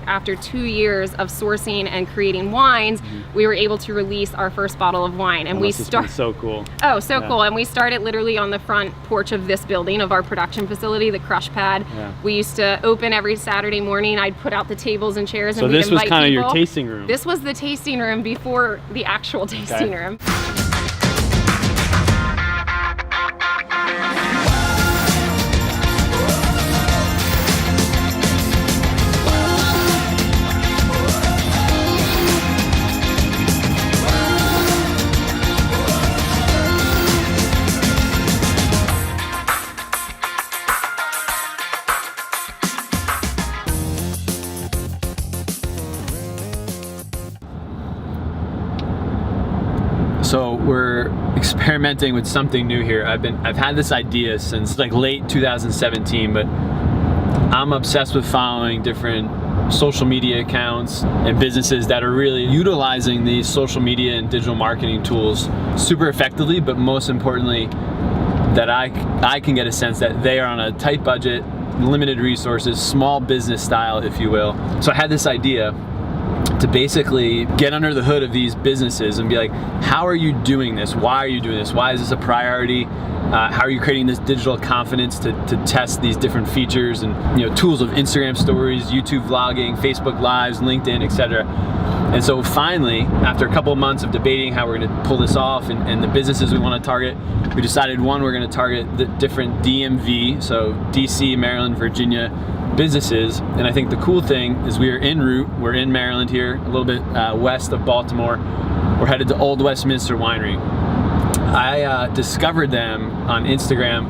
After 2 years of sourcing and creating wines, we were able to release our first bottle of wine. And we started. So cool. Oh, so cool. And we started literally on the front porch of this building, of our production facility, the crush pad. We used to open every Saturday morning. I'd put out the tables and chairs and we'd invite people. So this was kind of your tasting room? This was the tasting room before the actual tasting room. So we're experimenting with something new here. I've had this idea since like late 2017, but I'm obsessed with following different social media accounts and businesses that are really utilizing these social media and digital marketing tools super effectively, but most importantly, that I can get a sense that they are on a tight budget, limited resources, small business style, if you will. So I had this idea to basically get under the hood of these businesses and be like, how are you doing this? Why are you doing this? Why is this a priority? How are you creating this digital confidence to test these different features and tools of Instagram stories, YouTube vlogging, Facebook Lives, LinkedIn, etc. And so finally, after a couple of months of debating how we're going to pull this off and the businesses we want to target, we decided, one, we're going to target the different DMV, so DC, Maryland, Virginia businesses. And I think the cool thing is we are en route. We're in Maryland here, a little bit west of Baltimore. We're headed to Old Westminster Winery. I discovered them on Instagram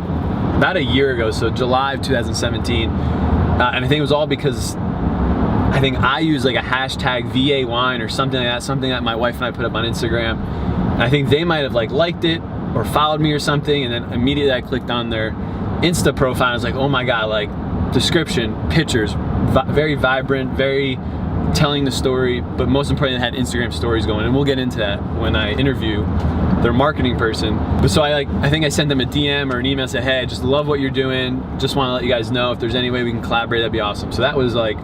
about a year ago, so July of 2017. And I think it was all because I think I used like a hashtag VA wine or something like that, something that my wife and I put up on Instagram. And I think they might have like liked it or followed me or something. And then immediately I clicked on their Insta profile. I was like, oh my God, like description, pictures, very vibrant, very telling the story, but most importantly, they had Instagram stories going, and we'll get into that when I interview their marketing person. But so I think I sent them a DM or an email, said, hey, I just love what you're doing. Just want to let you guys know if there's any way we can collaborate, that'd be awesome. So that was like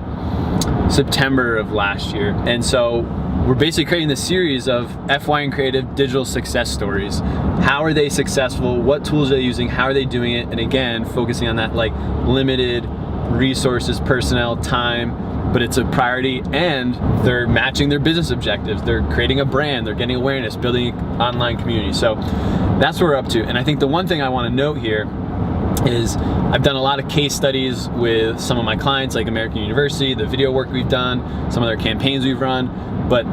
September of last year. And so we're basically creating this series of FYN Creative digital success stories. How are they successful? What tools are they using? How are they doing it? And again, focusing on that like limited resources, personnel, time, but it's a priority, and they're matching their business objectives. They're creating a brand, they're getting awareness, building an online community. So that's what we're up to. And I think the one thing I want to note here is I've done a lot of case studies with some of my clients, like American University, the video work we've done, some of their campaigns we've run, but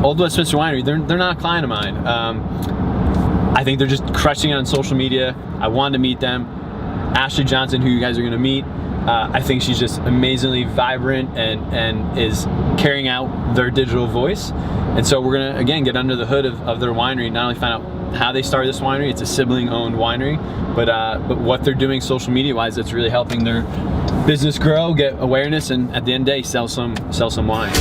Old Westminster Winery, they're not a client of mine. I think they're just crushing it on social media. I wanted to meet them. Ashli Johnson, who you guys are gonna meet, I think she's just amazingly vibrant and is carrying out their digital voice. And so we're gonna, again, get under the hood of their winery, not only find out how they started this winery, it's a sibling owned winery, but what they're doing social media wise that's really helping their business grow, get awareness, and at the end of the day, sell some wine.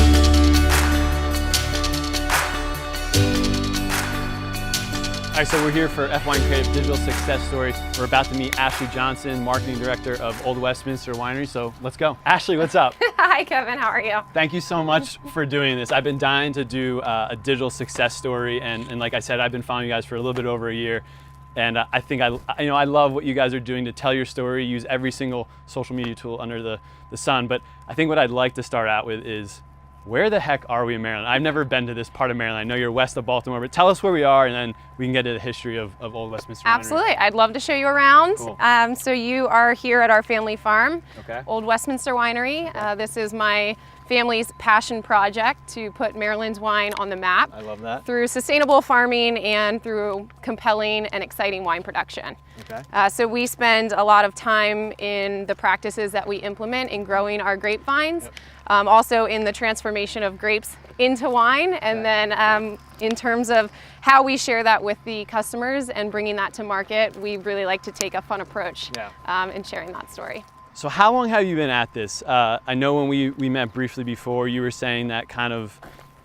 All right, so we're here for FYN Creative Digital Success Stories. We're about to meet Ashli Johnson, Marketing Director of Old Westminster Winery, so let's go. Ashli, what's up? Hi, Kevin, how are you? Thank you so much for doing this. I've been dying to do a digital success story, and like I said, I've been following you guys for a little bit over a year, and I think I love what you guys are doing to tell your story, use every single social media tool under the sun, but I think what I'd like to start out with is, where the heck are we in Maryland? I've never been to this part of Maryland. I know you're west of Baltimore, but tell us where we are, and then we can get to the history of Old Westminster Winery. Absolutely, I'd love to show you around. Cool. So you are here at our family farm, okay. Old Westminster Winery. Okay. This is my family's passion project to put Maryland's wine on the map. I love that. Through sustainable farming and through compelling and exciting wine production. Okay. So we spend a lot of time in the practices that we implement in growing our grapevines. Yep. Also in the transformation of grapes into wine, and then in terms of how we share that with the customers and bringing that to market, we really like to take a fun approach in sharing that story. So how long have you been at this? I know when we met briefly before, you were saying that kind of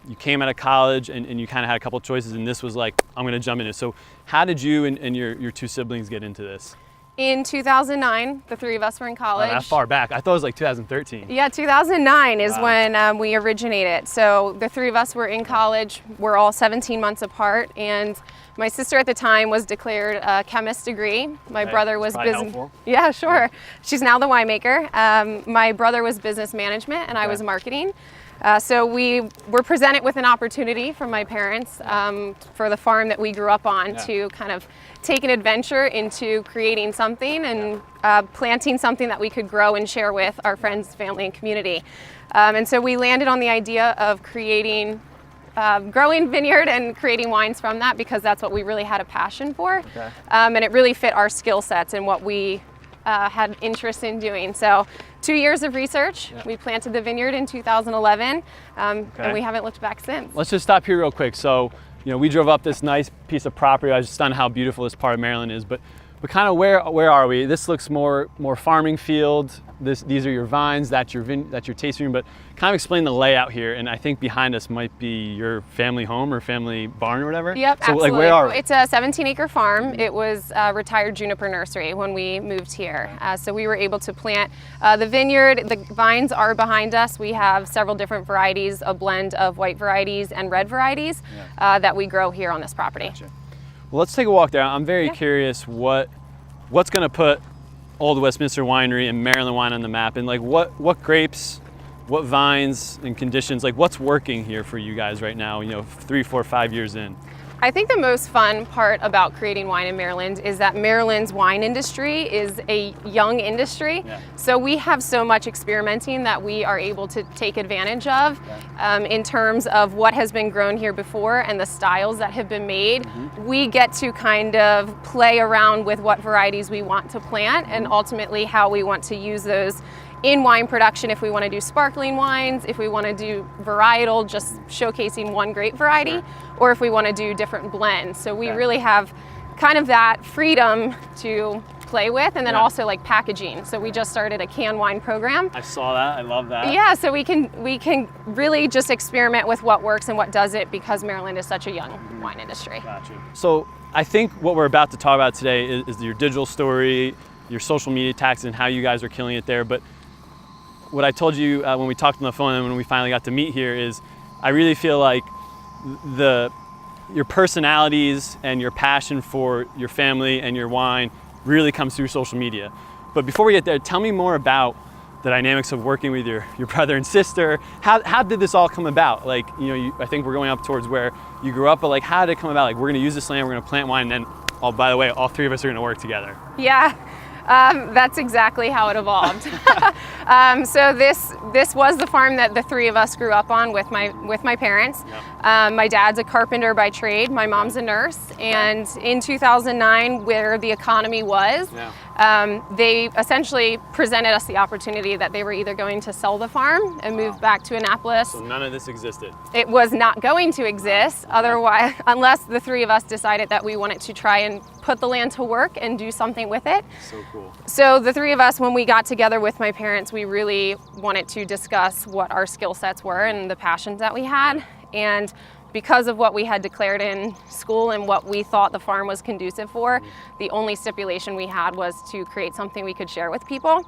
you came out of college and you kind of had a couple choices, and this was like, I'm going to jump into it. So how did you and your two siblings get into this? In 2009, the three of us were in college. Oh, that far back. I thought it was like 2013. Yeah, 2009 is when we originated. So the three of us were in college. We're all 17 months apart, and my sister at the time was declared a chemist degree. My brother was business. Yeah, sure. She's now the winemaker. My brother was business management, and I was marketing. So we were presented with an opportunity from my parents for the farm that we grew up on to kind of take an adventure into creating something and planting something that we could grow and share with our friends, family, and community. And so we landed on the idea of creating, growing vineyard and creating wines from that, because that's what we really had a passion for. And it really fit our skill sets and what we had interest in doing. So 2 years of research. We planted the vineyard in 2011, and we haven't looked back since. Let's just stop here real quick. So, you know, we drove up this nice piece of property. I was stunned how beautiful this part of Maryland is, but kind of where are we? This looks more farming field. These are your vines. That's your tasting room. But kind of explain the layout here. And I think behind us might be your family home or family barn or whatever. Yep, so absolutely. Like, where are we? It's a 17-acre farm. It was a retired juniper nursery when we moved here. So we were able to plant the vineyard. The vines are behind us. We have several different varieties, a blend of white varieties and red varieties that we grow here on this property. Gotcha. Well, let's take a walk there. I'm very curious what's going to put Old Westminster Winery and Maryland wine on the map, and like what grapes, what vines and conditions, like what's working here for you guys right now, you know, 3, 4, 5 years in? I think the most fun part about creating wine in Maryland is that Maryland's wine industry is a young industry. So we have so much experimenting that we are able to take advantage of in terms of what has been grown here before and the styles that have been made. We get to kind of play around with what varieties we want to plant and ultimately how we want to use those in wine production, if we want to do sparkling wines, if we want to do varietal, just showcasing one grape variety, or if we want to do different blends. So we really have kind of that freedom to play with, and then also like packaging. So we just started a canned wine program. I saw that. I love that. Yeah, so we can really just experiment with what works and what doesn't, because Maryland is such a young wine industry. Gotcha. So I think what we're about to talk about today is your digital story, your social media tactics, and how you guys are killing it there. But what I told you when we talked on the phone and when we finally got to meet here is I really feel like your personalities and your passion for your family and your wine really comes through social media. But before we get there, tell me more about the dynamics of working with your brother and sister. How did this all come about? Like, you know, I think we're going up towards where you grew up, but like, how did it come about? Like, we're gonna use this land, we're gonna plant wine, and then, oh, by the way, all three of us are gonna work together. Yeah. That's exactly how it evolved. So this was the farm that the three of us grew up on with my parents. My dad's a carpenter by trade. My mom's a nurse. And in 2009, where the economy was, they essentially presented us the opportunity that they were either going to sell the farm and move back to Annapolis. So none of this existed. It was not going to exist otherwise, unless the three of us decided that we wanted to try and put the land to work and do something with it. So cool. So the three of us, when we got together with my parents, we really wanted to discuss what our skill sets were and the passions that we had. And because of what we had declared in school and what we thought the farm was conducive for, the only stipulation we had was to create something we could share with people.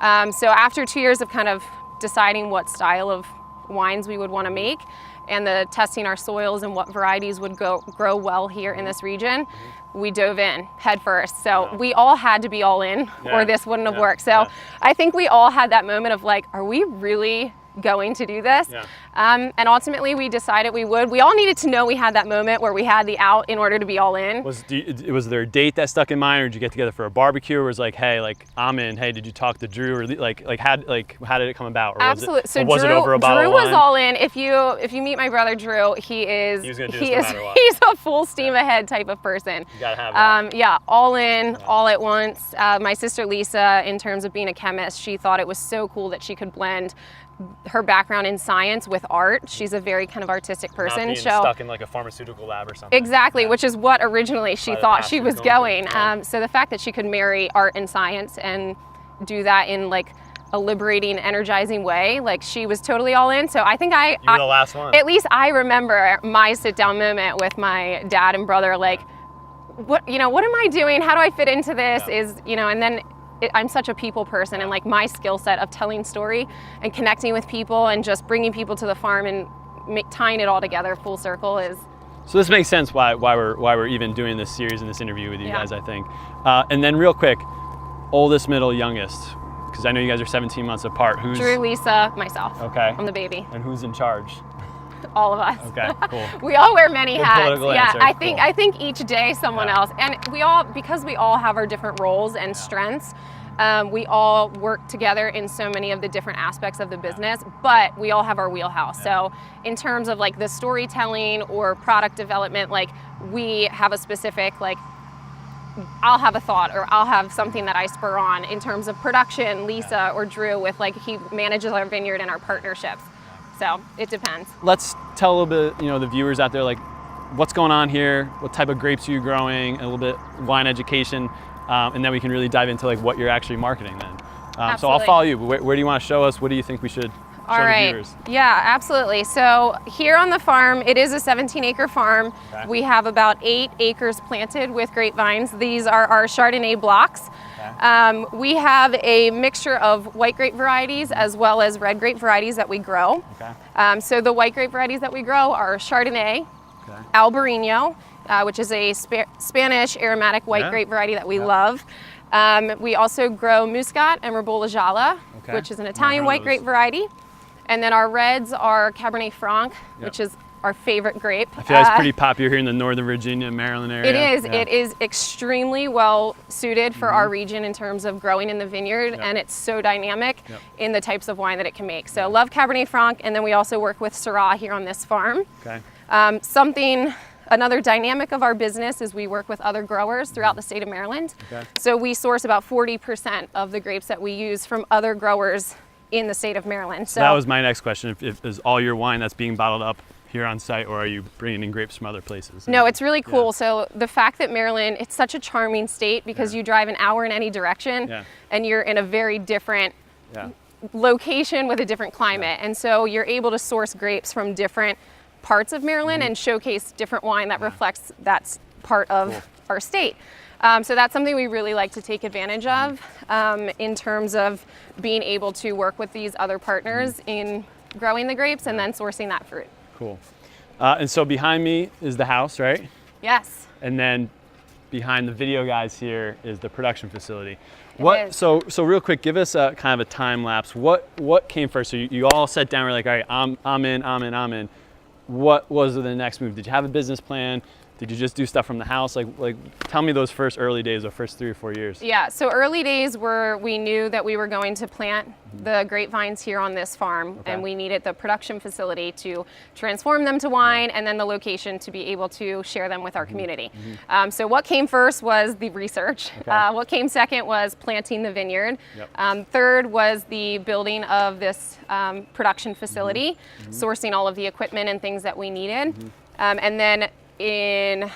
So after 2 years of kind of deciding what style of wines we would want to make and the testing our soils and what varieties would grow well here in this region, we dove in head first. So we all had to be all in or this wouldn't have worked. So I think we all had that moment of like, are we really going to do this? And ultimately we decided we would. We all needed to know we had that moment where we had the out in order to be all in. Was there a date that stuck in mind, or did you get together for a barbecue, or was like, hey, like I'm in, hey, did you talk to Drew, or how did it come about? Or Absolutely. Was it over a bottle Drew of wine? was all in. If you meet my brother Drew, he's a full steam ahead type of person. You gotta have that. Yeah, all in, all at once. My sister Lisa, in terms of being a chemist, she thought it was so cool that she could blend her background in science with art. She's a very kind of artistic person. Not being stuck in like a pharmaceutical lab or something. Exactly, which is what originally she thought she was going. So the fact that she could marry art and science and do that in like a liberating, energizing way, like she was totally all in. So I think you were the last one. At least I remember my sit down moment with my dad and brother, like, what am I doing? How do I fit into this? And then I'm such a people person, and like my skill set of telling story and connecting with people and just bringing people to the farm and tying it all together full circle is. So this makes sense why we're even doing this series and this interview with you guys, I think. And then real quick, oldest, middle, youngest, because I know you guys are 17 months apart. Who's Drew, Lisa, myself. Okay. I'm the baby. And who's in charge? All of us. Okay, cool. We all wear many hats. Political answer. I think each day someone else, and because we all have our different roles and strengths. We all work together in so many of the different aspects of the business, but we all have our wheelhouse. So in terms of like the storytelling or product development, like we have a specific, like I'll have a thought or I'll have something that I spur on. In terms of production, Lisa or Drew with like, he manages our vineyard and our partnerships. So it depends. Let's tell a little bit, the viewers out there, like what's going on here, what type of grapes are you growing, a little bit wine education. And then we can really dive into like what you're actually marketing then. So I'll follow you. Where do you want to show us? What do you think we should show the viewers? Yeah, absolutely. So here on the farm, it is a 17-acre farm. Okay. We have about 8 acres planted with grapevines. These are our Chardonnay blocks. Okay. We have a mixture of white grape varieties as well as red grape varieties that we grow. Okay. So the white grape varieties that we grow are Chardonnay, Albarino, which is a Spanish aromatic white grape variety that we love. We also grow Muscat and Ribolla Gialla, which is an Italian white grape variety. And then our reds are Cabernet Franc, which is our favorite grape. I feel like it's pretty popular here in the Northern Virginia, Maryland area. It is. Yeah. It is extremely well suited for our region in terms of growing in the vineyard, and it's so dynamic in the types of wine that it can make. So love Cabernet Franc, and then we also work with Syrah here on this farm. Okay. Another dynamic of our business is we work with other growers throughout the state of Maryland. Okay. So we source about 40% of the grapes that we use from other growers in the state of Maryland. So that was my next question. If is all your wine that's being bottled up here on site, or are you bringing in grapes from other places? No, it's really cool. So the fact that Maryland, it's such a charming state because you drive an hour in any direction and you're in a very different location with a different climate. And so you're able to source grapes from different parts of Maryland and showcase different wine that reflects that part of our state. So that's something we really like to take advantage of in terms of being able to work with these other partners in growing the grapes and then sourcing that fruit. Cool. And so behind me is the house, right? Yes. And then behind the video guys here is the production facility. So real quick, give us a kind of a time lapse. What came first? So you all sat down and were like, all right, I'm in. What was the next move? Did you have a business plan? Did you just do stuff from the house? Like tell me those first early days, or first 3 or 4 years. Yeah, so early days were, we knew that we were going to plant the grapevines here on this farm, and we needed the production facility to transform them to wine, and then the location to be able to share them with our community. So what came first was the research. What came second was planting the vineyard. Third was the building of this production facility, sourcing all of the equipment and things that we needed. And then in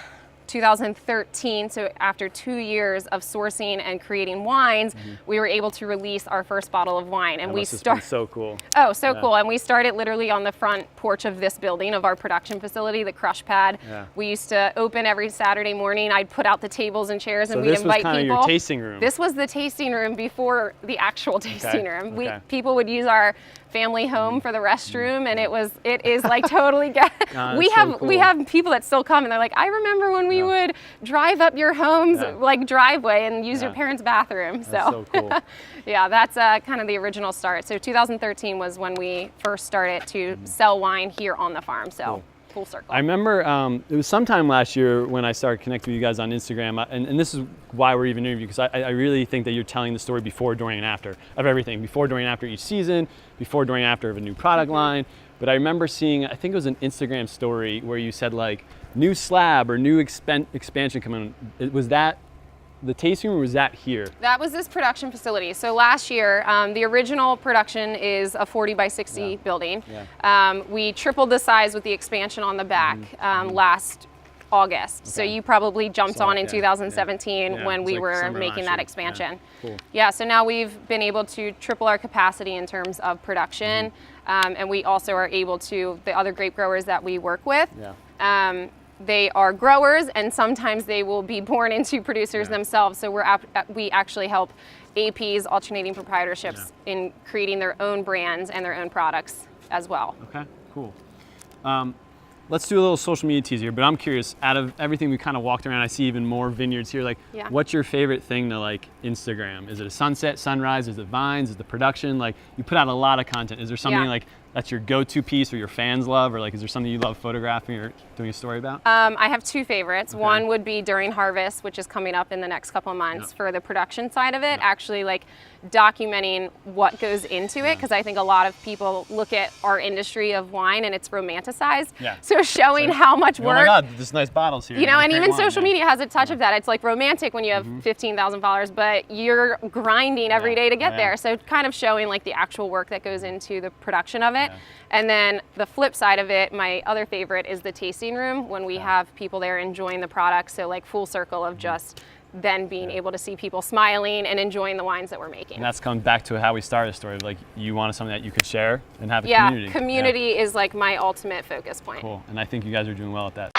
2013, so after 2 years of sourcing and creating wines, we were able to release our first bottle of wine. And we started. So cool. Oh, so cool. And we started literally on the front porch of this building of our production facility, the crush pad. We used to open every Saturday morning. I'd put out the tables and chairs and we'd invite people. This was kind of your tasting room. This was the tasting room before the actual tasting room. People would use our family home for the restroom, and it is like totally we have people that still come and they're like, I remember when we would drive up your home's like driveway and use your parents' bathroom. So cool. That's kind of the original start. So 2013 was when we first started to sell wine here on the farm. So full circle. I remember it was sometime last year when I started connecting with you guys on Instagram, and this is why we're even interviewing, because I really think that you're telling the story before, during, and after of everything. Before, during, and after each season, before, during, and after of a new product line. But I remember seeing, I think it was an Instagram story where you said like new slab or new expansion coming. Was that the tasting room, or was that here? That was this production facility. So last year, the original production is a 40 by 60 building. We tripled the size with the expansion on the back last August. So you probably jumped on in 2017 when we were making that expansion. So now we've been able to triple our capacity in terms of production. And we also are able to, the other grape growers that we work with, they are growers, and sometimes they will be born into producers themselves. So we actually help APs, alternating proprietorships, in creating their own brands and their own products as well. Okay, cool. Let's do a little social media tease here, but I'm curious, out of everything we kind of walked around, I see even more vineyards here. Like, what's your favorite thing to like Instagram? Is it a sunset, sunrise? Is it vines? Is it the production? Like, you put out a lot of content. Is there something like that's your go-to piece or your fans love, or like, is there something you love photographing or doing a story about? I have two favorites. Okay. One would be during harvest, which is coming up in the next couple of months, for the production side of it, actually like documenting what goes into it, because I think a lot of people look at our industry of wine and it's romanticized. So showing how much work. Oh my God, there's nice bottles here. You know, and even social media has a touch of that. It's like romantic when you have 15,000 followers, but you're grinding every day to get there. So kind of showing like the actual work that goes into the production of it. And then the flip side of it, my other favorite is the tasting room, when we have people there enjoying the product. So like full circle of just then being able to see people smiling and enjoying the wines that we're making. And that's come back to how we started the story. Like, you wanted something that you could share and have a community. Yeah, community is like my ultimate focus point. Cool, and I think you guys are doing well at that.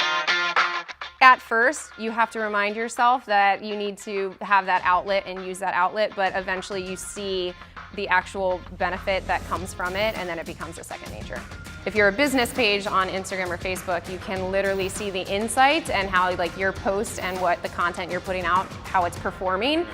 At first, you have to remind yourself that you need to have that outlet and use that outlet, but eventually you see the actual benefit that comes from it, and then it becomes a second nature. If you're a business page on Instagram or Facebook, you can literally see the insight and how like your post and what the content you're putting out, how it's performing.